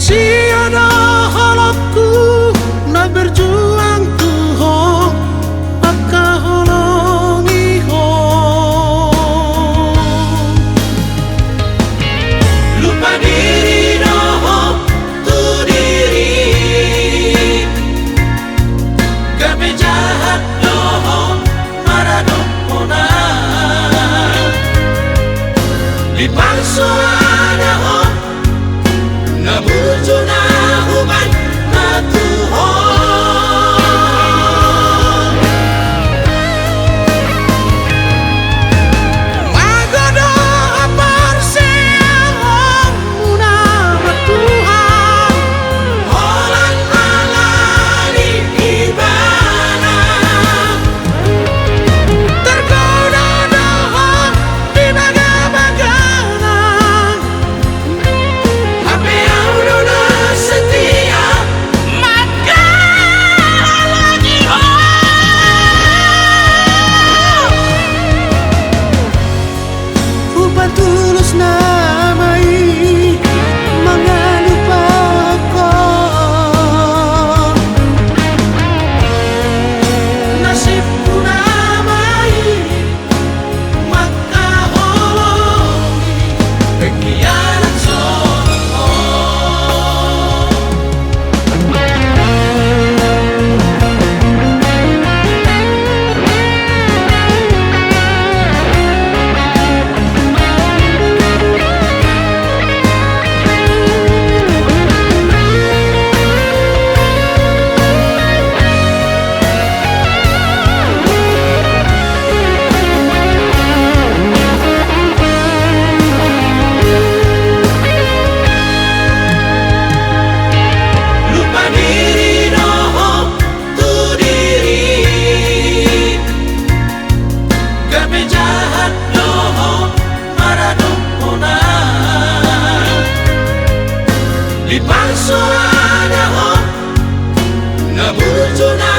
Tiada halakku nak berjuang tu ho maka holongi ho. Lupa diri no ho tu diri, gape jahat no ho marah no puna. Dipaksa ada ho nabujo na human na tuho. Magodo aparse ang muna matuhan, holan alani ibana. Tergoda dohong di baga-baganan, hape audo na setia maka lagi ho. Upah tulus namai mangalupakan, nasibku namai maka holongi pengkhianat soho. Lupa diri no ho tu diri, gape jahat no ho marah no puna. Dipaksa ada ho nabujo na